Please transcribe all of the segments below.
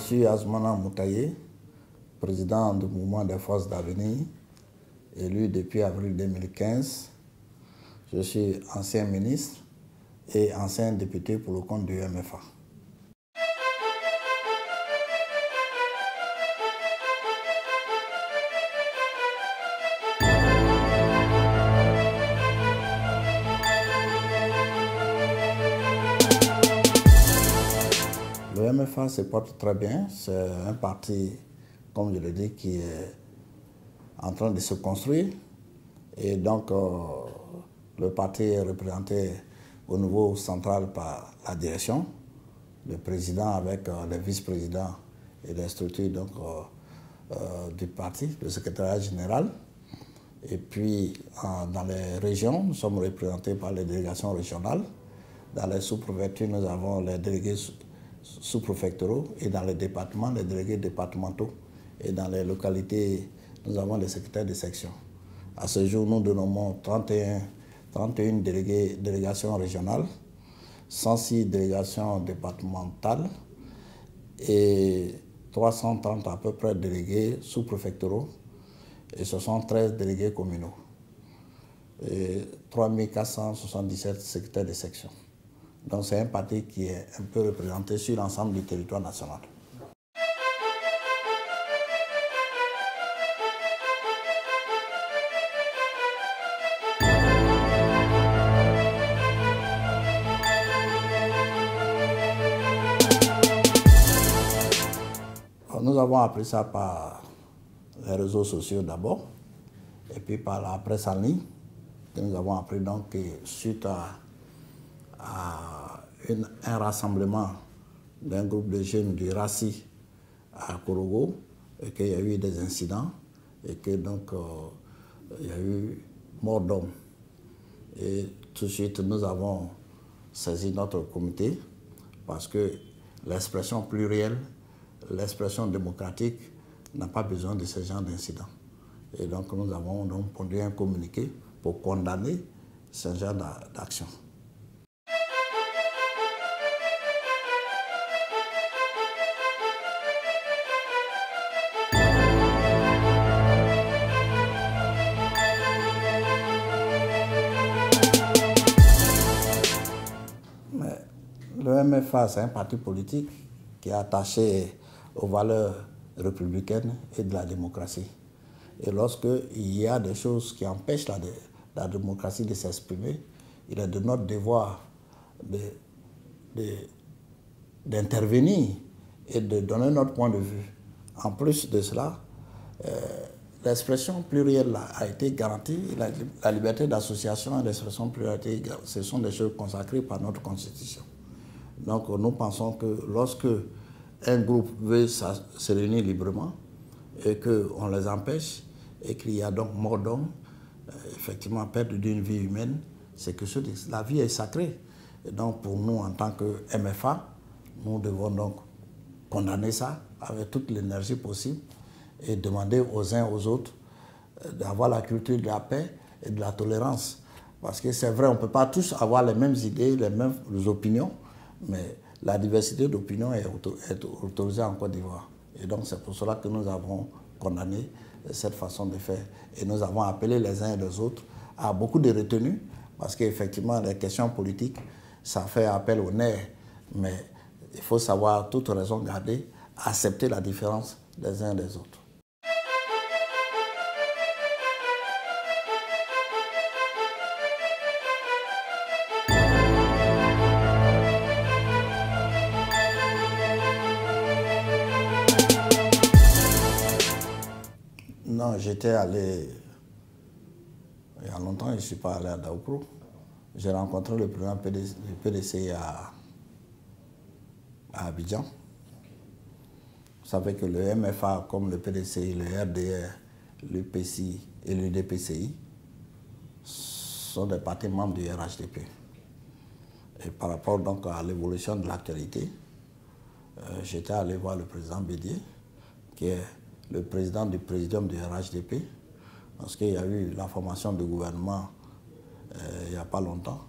suis Azmana Moutaye, président du mouvement des forces d'avenir, élu depuis avril 2015. Je suis ancien ministre et ancien député pour le compte du MFA. Le MFA se porte très bien. C'est un parti, comme je l'ai dit, qui est en train de se construire. Et donc, le parti est représenté au niveau central par la direction, le président avec les vice-présidents et les structures donc, du parti, le secrétariat général. Et puis, dans les régions, nous sommes représentés par les délégations régionales. Dans les sous-préfectures, nous avons les délégués sous-préfectoraux et dans les départements, les délégués départementaux. Et dans les localités, nous avons les secrétaires de section. À ce jour, nous dénommons 31 délégations régionales, 106 délégations départementales et 330 à peu près délégués sous-préfectoraux et 73 délégués communaux et 3477 secrétaires de section. Donc c'est un parti qui est un peu représenté sur l'ensemble du territoire national. Nous avons appris ça par les réseaux sociaux d'abord, et puis par la presse en ligne, que nous avons appris donc que suite à un rassemblement d'un groupe de jeunes du RACI à Korogo, et qu'il y a eu des incidents, et que donc il y a eu mort d'homme. Et tout de suite, nous avons saisi notre comité, parce que l'expression plurielle, l'expression démocratique n'a pas besoin de ce genre d'incidents. Et donc nous avons donc produit un communiqué pour condamner ce genre d'action. Mais le MFA, c'est un parti politique qui est attaché aux valeurs républicaines et de la démocratie. Et lorsqu'il y a des choses qui empêchent la démocratie de s'exprimer, il est de notre devoir d'intervenir et de donner notre point de vue. En plus de cela, l'expression plurielle a été garantie, la liberté d'association et l'expression plurielle, ce sont des choses consacrées par notre Constitution. Donc nous pensons que lorsque un groupe veut se réunir librement et qu'on les empêche et qu'il y a donc mort d'homme, effectivement perte d'une vie humaine, c'est que la vie est sacrée. Et donc pour nous en tant que MFA, nous devons donc condamner ça avec toute l'énergie possible et demander aux uns aux autres d'avoir la culture de la paix et de la tolérance. Parce que c'est vrai, on ne peut pas tous avoir les mêmes idées, les mêmes opinions, mais la diversité d'opinions est autorisée en Côte d'Ivoire. Et donc c'est pour cela que nous avons condamné cette façon de faire. Et nous avons appelé les uns et les autres à beaucoup de retenue, parce qu'effectivement les questions politiques, ça fait appel au nerf. Mais il faut savoir, toute raison garder, accepter la différence des uns et des autres. Non, j'étais allé, il y a longtemps, je ne suis pas allé à Daoukro. J'ai rencontré le président du PDC à Abidjan. Vous savez que le MFA, comme le PDCI, le RDR, l'UPCI et l'UDPCI, sont des partis membres du RHDP. Et par rapport donc à l'évolution de l'actualité, j'étais allé voir le président Bédier, qui est le président du présidium du RHDP, parce qu'il y a eu la formation du gouvernement il n'y a pas longtemps,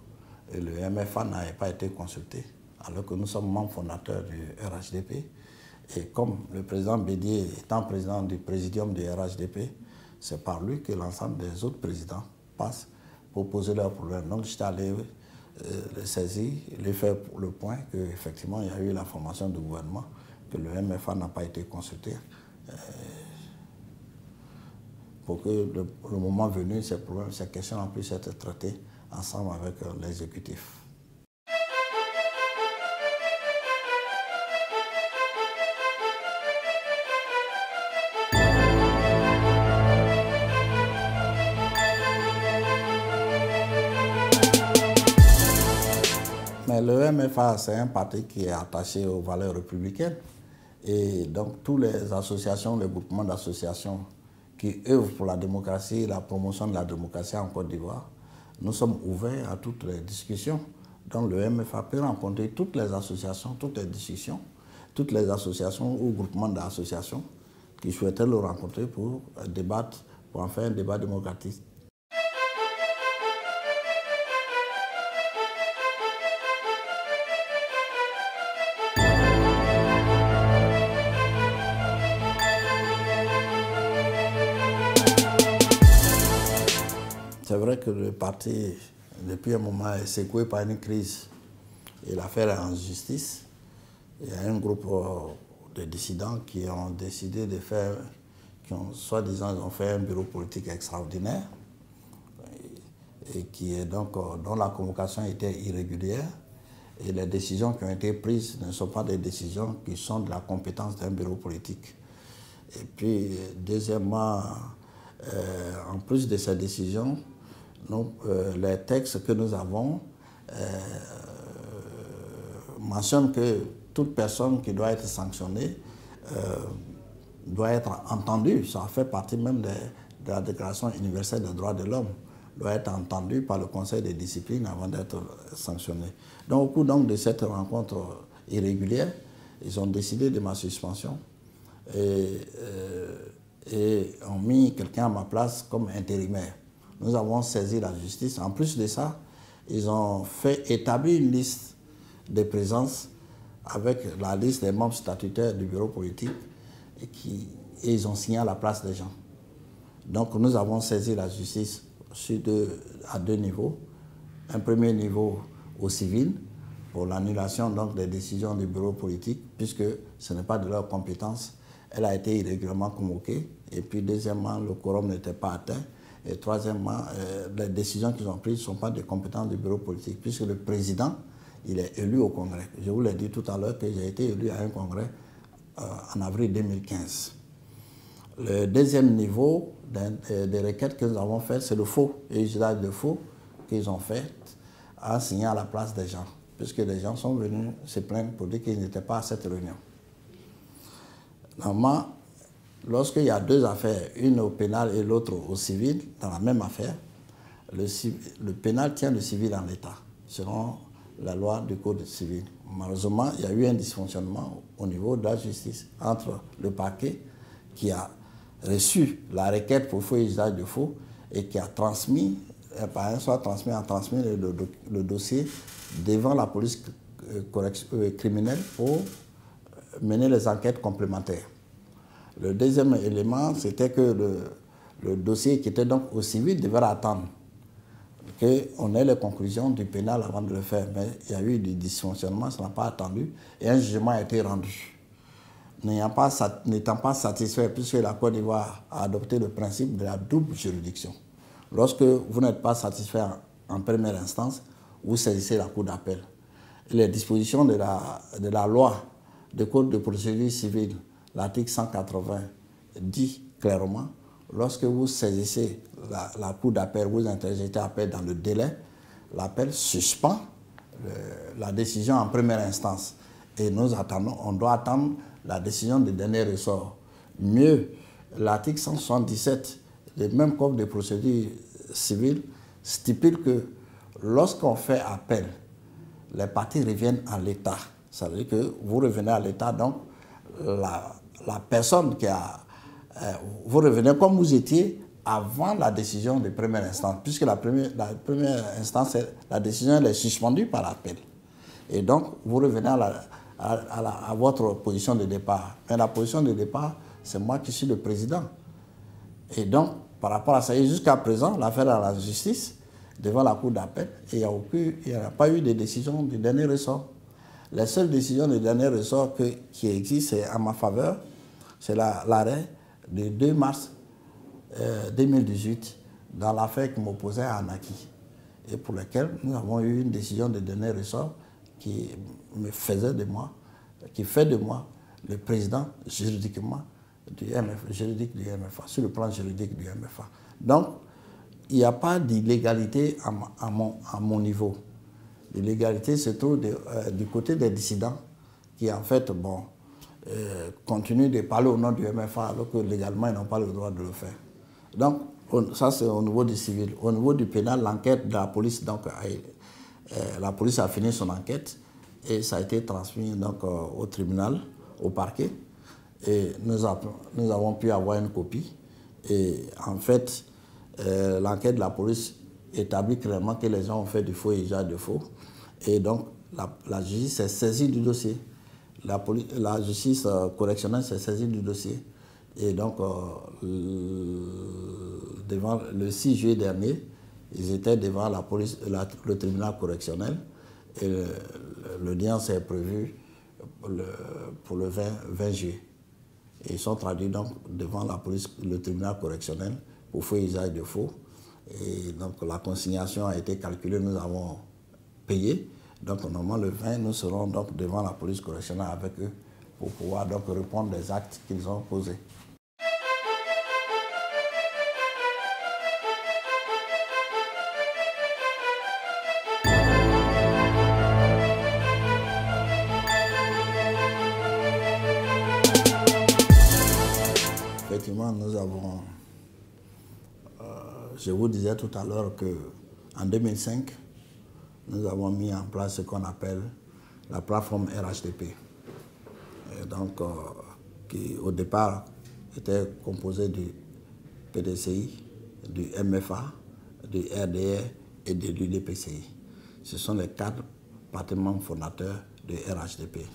et le MFA n'avait pas été consulté, alors que nous sommes membres fondateurs du RHDP. Et comme le président Bédié étant président du présidium du RHDP, c'est par lui que l'ensemble des autres présidents passent pour poser leurs problèmes. Donc j'étais allé les saisir, les faire le point qu'effectivement il y a eu la formation du gouvernement, que le MFA n'a pas été consulté. Pour que le moment venu, ces problèmes, ces questions puissent être traitées ensemble avec l'exécutif. Mais le MFA, c'est un parti qui est attaché aux valeurs républicaines. Et donc, toutes les associations, les groupements d'associations qui œuvrent pour la démocratie et la promotion de la démocratie en Côte d'Ivoire, nous sommes ouverts à toutes les discussions. Donc, le MFA peut rencontrer toutes les associations, toutes les discussions, toutes les associations ou groupements d'associations qui souhaitaient le rencontrer pour débattre, pour en faire un débat démocratique. C'est vrai que le parti, depuis un moment, est secoué par une crise et l'affaire est en justice. Il y a un groupe de dissidents qui ont décidé de faire, qui ont soi-disant fait un bureau politique extraordinaire et qui est donc, dont la convocation était irrégulière et les décisions qui ont été prises ne sont pas des décisions qui sont de la compétence d'un bureau politique. Et puis, deuxièmement, en plus de ces décisions, les textes que nous avons mentionnent que toute personne qui doit être sanctionnée doit être entendue. Ça fait partie même de la Déclaration universelle des droits de l'homme. Doit être entendue par le Conseil de discipline avant d'être sanctionné. Donc, au cours de cette rencontre irrégulière, ils ont décidé de ma suspension et ont mis quelqu'un à ma place comme intérimaire. Nous avons saisi la justice. En plus de ça, ils ont fait établir une liste de présence avec la liste des membres statutaires du bureau politique et ils ont signé à la place des gens. Donc nous avons saisi la justice à deux niveaux. Un premier niveau au civil pour l'annulation des décisions du bureau politique puisque ce n'est pas de leur compétence. Elle a été irrégulièrement convoquée. Et puis deuxièmement, le quorum n'était pas atteint. Et troisièmement, les décisions qu'ils ont prises ne sont pas de compétences du bureau politique, puisque le président, il est élu au Congrès. Je vous l'ai dit tout à l'heure que j'ai été élu à un Congrès en avril 2015. Le deuxième niveau des requêtes que nous avons faites, c'est le faux et usage de faux qu'ils ont fait en signant à la place des gens, puisque les gens sont venus se plaindre pour dire qu'ils n'étaient pas à cette réunion. Normalement, lorsqu'il y a deux affaires, une au pénal et l'autre au civil, dans la même affaire, le pénal tient le civil en l'état, selon la loi du Code civil. Malheureusement, il y a eu un dysfonctionnement au niveau de la justice entre le parquet qui a reçu la requête pour faux et usage de faux et qui a transmis, le dossier devant la police criminelle pour mener les enquêtes complémentaires. Le deuxième élément, c'était que le dossier qui était donc au civil devait attendre qu'on ait les conclusions du pénal avant de le faire. Mais il y a eu du dysfonctionnement, ça n'a pas attendu, et un jugement a été rendu. N'étant pas satisfait, puisque la Côte d'Ivoire a adopté le principe de la double juridiction. Lorsque vous n'êtes pas satisfait en première instance, vous saisissez la Cour d'appel. Les dispositions de la loi du Code de procédure civile, l'article 180, dit clairement, lorsque vous saisissez la Cour d'appel, vous interjetez appel dans le délai, l'appel suspend la décision en première instance. Et nous attendons, on doit attendre la décision de dernier ressort. Mieux, l'article 177, le même code de procédure civile, stipule que lorsqu'on fait appel, les parties reviennent à l'État. Ça veut dire que vous revenez à l'État, donc la personne qui a... vous revenez comme vous étiez avant la décision de première instance, puisque la première instance, la décision elle est suspendue par l'appel. Et donc, vous revenez à votre position de départ. Mais la position de départ, c'est moi qui suis le président. Et donc, par rapport à ça, jusqu'à présent, l'affaire est à la justice, devant la cour d'appel, et il n'y a pas eu de décision du dernier ressort. La seule décision du dernier ressort qui existe en ma faveur, c'est l'arrêt du 2 mars 2018 dans l'affaire qui m'opposait à Anaki, et pour laquelle nous avons eu une décision de dernier ressort qui fait de moi le président juridiquement du MFA, sur le plan juridique du MFA. Donc, il n'y a pas d'illégalité à mon niveau. L'illégalité se trouve du côté des dissidents qui, en fait, continuent de parler au nom du MFA alors que légalement, ils n'ont pas le droit de le faire. Donc, ça, c'est au niveau du civil. Au niveau du pénal, l'enquête de la police, donc, la police a fini son enquête et ça a été transmis donc, au tribunal, au parquet. Et nous avons pu avoir une copie. Et en fait, l'enquête de la police établit clairement que les gens ont fait du faux et usage de faux. Et donc, la justice s'est saisie du dossier. La justice correctionnelle s'est saisie du dossier. Et donc, devant le 6 juillet dernier, ils étaient devant la police, le tribunal correctionnel. Et l'audience est prévue pour le 20 juillet. Et ils sont traduits donc devant la police, le tribunal correctionnel pour faux usage de faux. Et donc la consignation a été calculée, nous avons payé. Donc normalement le 20, nous serons donc devant la police correctionnelle avec eux pour pouvoir donc répondre des actes qu'ils ont posés. Effectivement, nous avons, je vous disais tout à l'heure qu'en 2005, nous avons mis en place ce qu'on appelle la plateforme RHDP. Et donc, qui au départ était composée du PDCI, du MFA, du RDR et de l'UDPCI. Ce sont les 4 partenaires fondateurs du RHDP.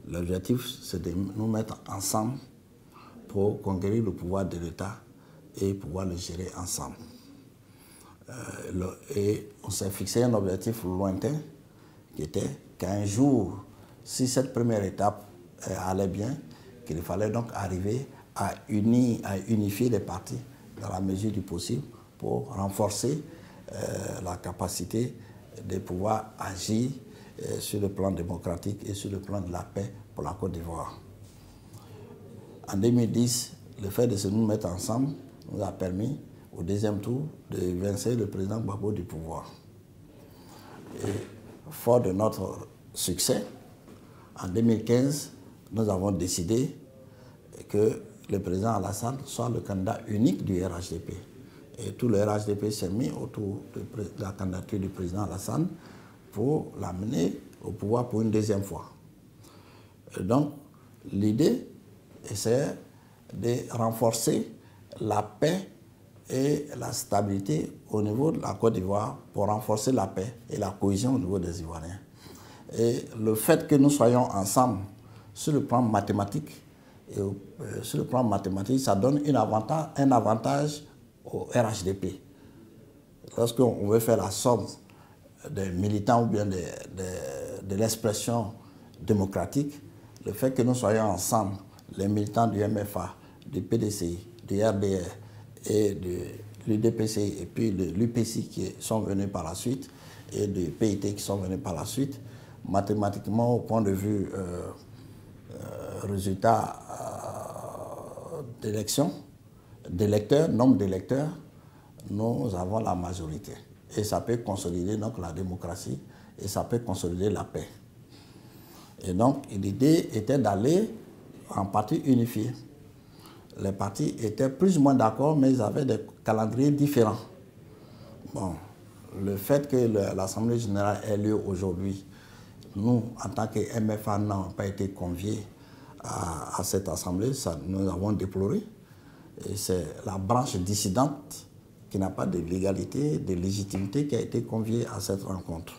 L'objectif, c'est de nous mettre ensemble pour conquérir le pouvoir de l'État et pouvoir le gérer ensemble. Et on s'est fixé un objectif lointain qui était qu'un jour, si cette première étape allait bien, qu'il fallait donc arriver à unifier les partis dans la mesure du possible pour renforcer la capacité de pouvoir agir sur le plan démocratique et sur le plan de la paix pour la Côte d'Ivoire. En 2010, le fait de se nous mettre ensemble nous a permis, au deuxième tour, de vaincre le président Gbagbo du pouvoir. Et fort de notre succès, en 2015, nous avons décidé que le président Alassane soit le candidat unique du RHDP. Et tout le RHDP s'est mis autour de la candidature du président Alassane pour l'amener au pouvoir pour une deuxième fois. Et donc, l'idée, c'est de renforcer la paix et la stabilité au niveau de la Côte d'Ivoire pour renforcer la paix et la cohésion au niveau des Ivoiriens. Et le fait que nous soyons ensemble sur le plan mathématique, ça donne un avantage au RHDP. Lorsqu'on veut faire la somme des militants ou bien de l'expression démocratique, le fait que nous soyons ensemble, les militants du MFA, du PDCI, du RDR et de l'UDPCI et puis de l'UPCI qui sont venus par la suite et du PIT qui sont venus par la suite, mathématiquement au point de vue résultat d'élection, d'électeurs, nombre d'électeurs, nous avons la majorité. Et ça peut consolider donc la démocratie et ça peut consolider la paix. Et donc l'idée était d'aller en parti unifié. Les partis étaient plus ou moins d'accord, mais ils avaient des calendriers différents. Bon, le fait que l'Assemblée générale ait lieu aujourd'hui, nous, en tant que MFA, n'avons pas été conviés à cette assemblée, ça, nous avons déploré. Et c'est la branche dissidente qui n'a pas de légalité, de légitimité qui a été conviée à cette rencontre.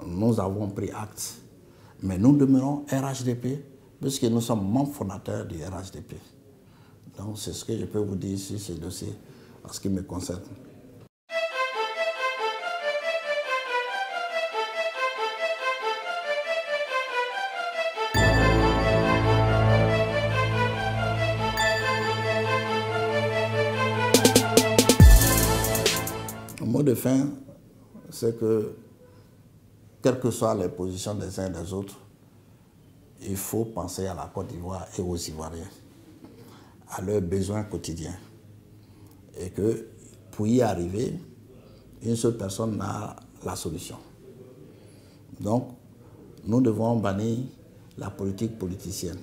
Nous avons pris acte. Mais nous demeurons RHDP, puisque nous sommes membres fondateurs du RHDP. Donc c'est ce que je peux vous dire sur ce dossier en ce qui me concerne. Le mot de fin, c'est que, quelles que soient les positions des uns et des autres, il faut penser à la Côte d'Ivoire et aux Ivoiriens, à leurs besoins quotidiens. Et que pour y arriver, une seule personne n'a la solution. Donc, nous devons bannir la politique politicienne.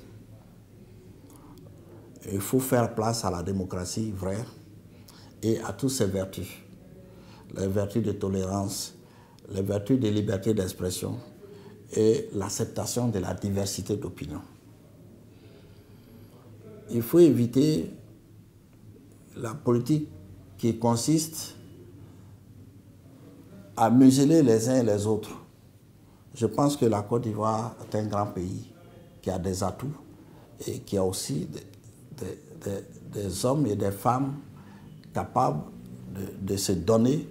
Il faut faire place à la démocratie vraie et à toutes ses vertus. Les vertus de tolérance, les vertus de liberté d'expression et l'acceptation de la diversité d'opinions. Il faut éviter la politique qui consiste à museler les uns et les autres. Je pense que la Côte d'Ivoire est un grand pays qui a des atouts et qui a aussi des hommes et des femmes capables de se donner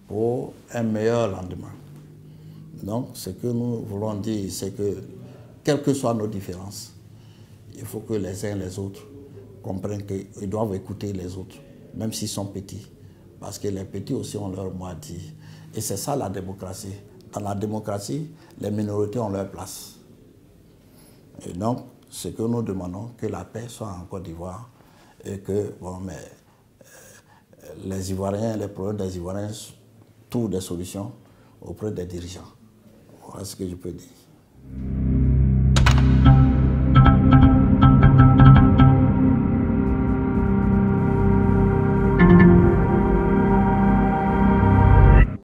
pour un meilleur lendemain. Donc, ce que nous voulons dire, c'est que, quelles que soient nos différences, il faut que les uns et les autres comprennent qu'ils doivent écouter les autres, même s'ils sont petits, parce que les petits aussi ont leur mot à dire. Et c'est ça la démocratie. Dans la démocratie, les minorités ont leur place. Et donc, ce que nous demandons, que la paix soit en Côte d'Ivoire et que les Ivoiriens, les problèmes des Ivoiriens trouvent des solutions auprès des dirigeants. Voilà ce que je peux dire.